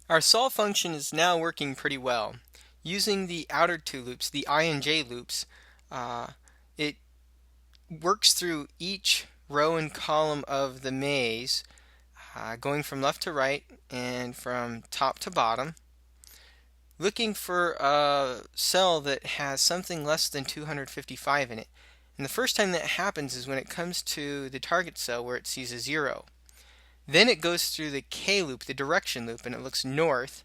Our solve function is now working pretty well. Using the outer two loops, the I and j loops, uh, it works through each row and column of the maze, going from left to right and from top to bottom, looking for a cell that has something less than 255 in it. And the first time that happens is when it comes to the target cell where it sees a 0. Then it goes through the K loop, the direction loop, and it looks north.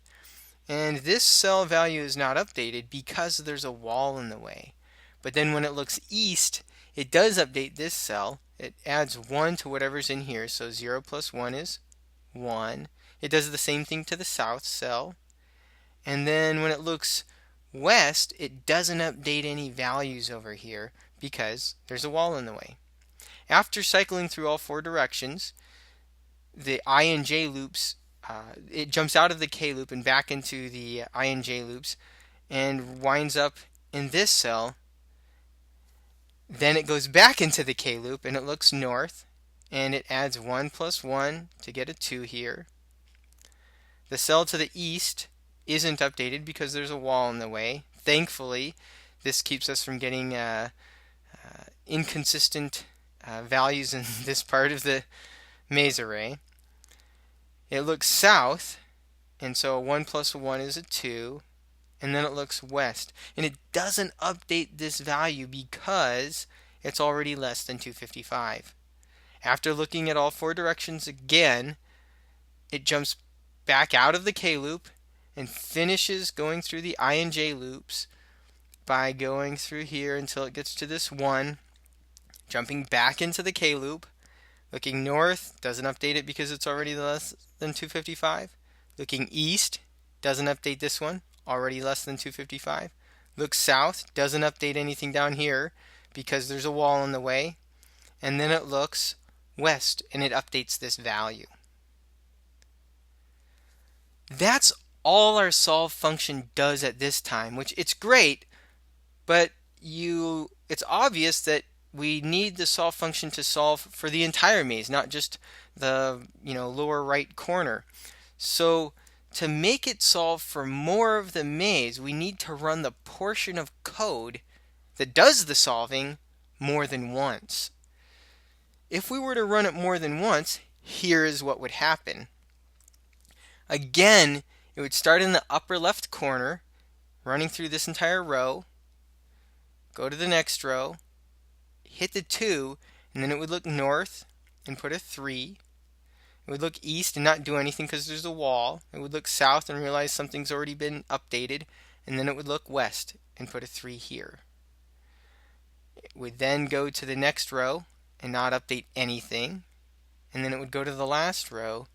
And this cell value is not updated because there's a wall in the way. But then when it looks east, it does update this cell. It adds 1 to whatever's in here, so 0 plus 1 is 1. It does the same thing to the south cell. And then when it looks west, it doesn't update any values over here because there's a wall in the way. After cycling through all four directions, the I and j loops, it jumps out of the K loop and back into the I and j loops and winds up in this cell. Then it goes back into the K loop and it looks north and it adds 1 plus 1 to get a 2 here. The cell to the east isn't updated because there's a wall in the way. Thankfully, this keeps us from getting inconsistent values in this part of the maze array. It looks south, and so 1 plus 1 is a 2, and then it looks west. And it doesn't update this value because it's already less than 255. After looking at all four directions again, it jumps back out of the K loop and finishes going through the I and J loops by going through here until it gets to this 1, jumping back into the K loop, looking north, doesn't update it because it's already less than 255. Looking east, doesn't update this one, already less than 255. Looks south, doesn't update anything down here because there's a wall in the way. And then it looks west and it updates this value. That's all our solve function does at this time, which it's great, but it's obvious that we need the solve function to solve for the entire maze, not just the lower right corner. So to make it solve for more of the maze, we need to run the portion of code that does the solving more than once. If we were to run it more than once, here is what would happen. Again, it would start in the upper left corner, running through this entire row, go to the next row, hit the 2, and then it would look north and put a 3. It would look east and not do anything because there's a wall. It would look south and realize something's already been updated, and then it would look west and put a 3 here. It would then go to the next row and not update anything, and then it would go to the last row,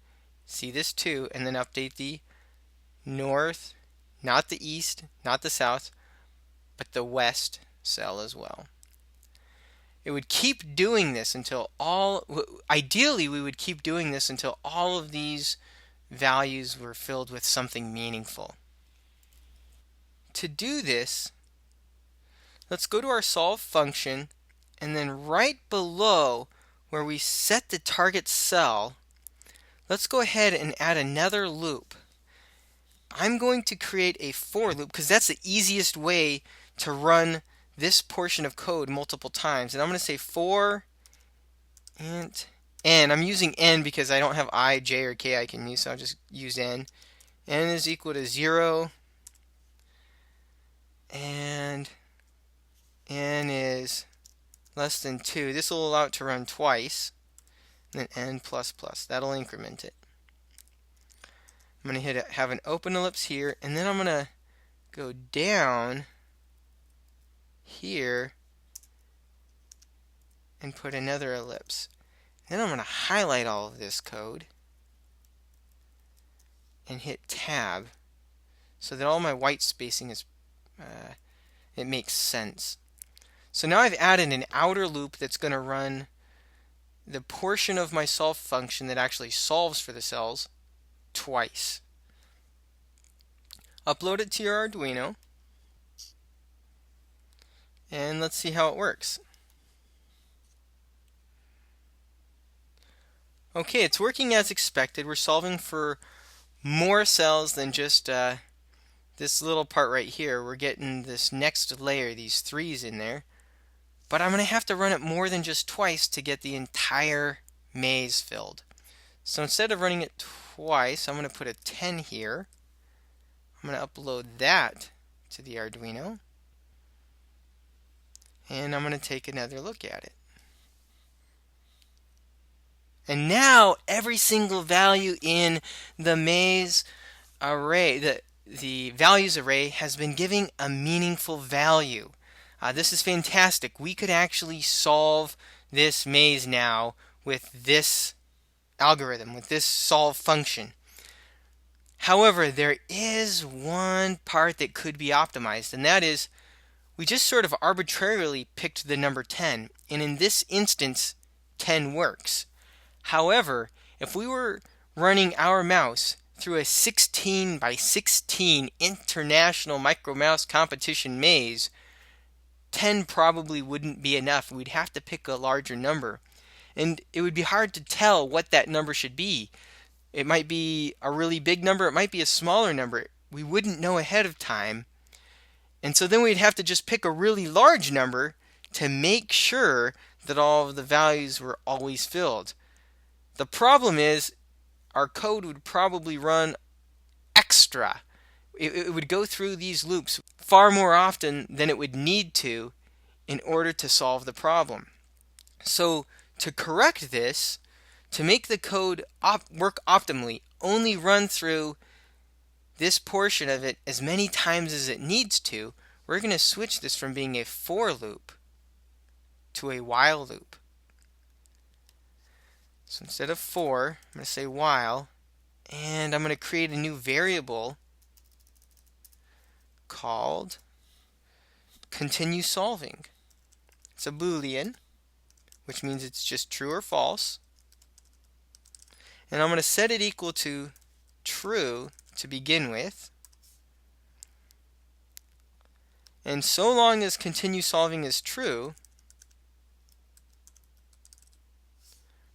see this 2, and then update the north, not the east, not the south, but the west cell as well. It would keep doing this until ideally we would keep doing this until all of these values were filled with something meaningful. To do this, let's go to our solve function, and then right below where we set the target cell, let's go ahead and add another loop. I'm going to create a for loop because that's the easiest way to run this portion of code multiple times. And I'm going to say for int n. I'm using n because I don't have I, j, or k I can use, so I'll just use n. N is equal to 0, and n is less than 2. This will allow it to run twice, and then n plus plus. That'll increment it. I'm going to have an open ellipse here, and then I'm going to go down here and put another ellipse. Then I'm going to highlight all of this code and hit tab so that all my white spacing is it makes sense. So now I've added an outer loop that's going to run the portion of my solve function that actually solves for the cells twice. Upload it to your Arduino, and let's see how it works. Okay, it's working as expected. We're solving for more cells than just this little part right here. We're getting this next layer, these 3's in there. But I'm going to have to run it more than just twice to get the entire maze filled. So instead of running it twice, I'm going to put a 10 here. I'm going to upload that to the Arduino. And I'm going to take another look at it. And now every single value in the maze array, the values array, has been giving a meaningful value. This is fantastic. We could actually solve this maze now with this algorithm, with this solve function. However, there is one part that could be optimized, and that is we just sort of arbitrarily picked the number 10, and in this instance 10 works. However, if we were running our mouse through a 16 by 16 international micro mouse competition maze, 10 probably wouldn't be enough. We'd have to pick a larger number. And it would be hard to tell what that number should be. It might be a really big number, it might be a smaller number. We wouldn't know ahead of time. And so then we'd have to just pick a really large number to make sure that all of the values were always filled. The problem is our code would probably run extra. It would go through these loops far more often than it would need to in order to solve the problem. So to correct this, to make the code work optimally, only run through this portion of it as many times as it needs to, we're going to switch this from being a for loop to a while loop. So instead of for, I'm going to say while, and I'm going to create a new variable called continue solving. It's a Boolean, which means it's just true or false. And I'm going to set it equal to true to begin with. And so long as continue solving is true,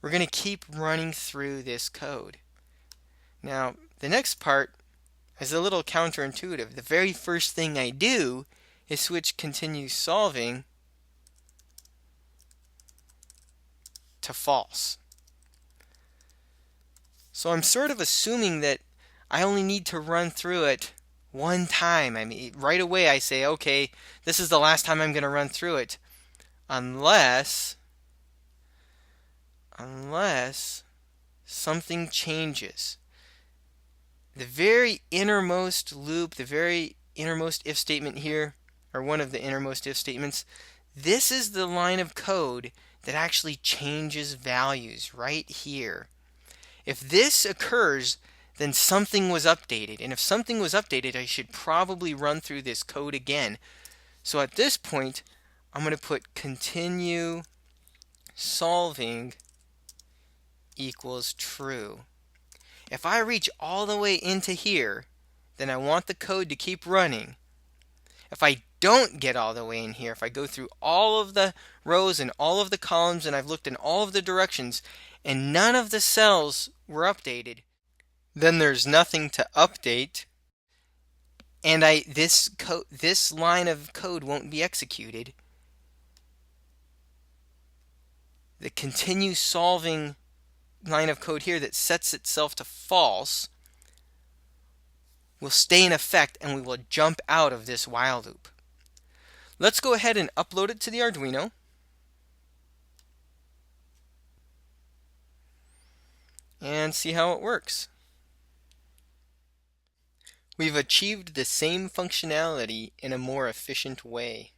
we're going to keep running through this code. Now, the next part is a little counterintuitive. The very first thing I do is switch continue solving to false. So I'm sort of assuming that I only need to run through it one time. I mean, right away I say, okay, this is the last time I'm going to run through it. Unless something changes. The very innermost loop, the very innermost if statement here, or one of the innermost if statements, this is the line of code that actually changes values right here. If this occurs, then something was updated. And if something was updated, I should probably run through this code again. So at this point, I'm going to put continue solving equals true. If I reach all the way into here, then I want the code to keep running. If I don't get all the way in here, if I go through all of the rows and all of the columns and I've looked in all of the directions and none of the cells were updated, then there's nothing to update, and this line of code won't be executed. The continue solving line of code here that sets itself to false will stay in effect, and we will jump out of this while loop. Let's go ahead and upload it to the Arduino. And see how it works. We've achieved the same functionality in a more efficient way.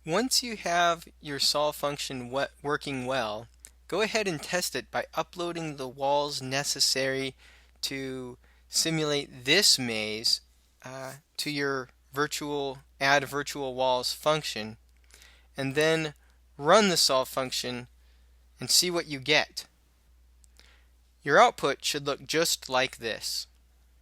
Once you have your solve function working well, go ahead and test it by uploading the walls necessary to simulate this maze to your add virtual walls function, and then run the solve function and see what you get. Your output should look just like this.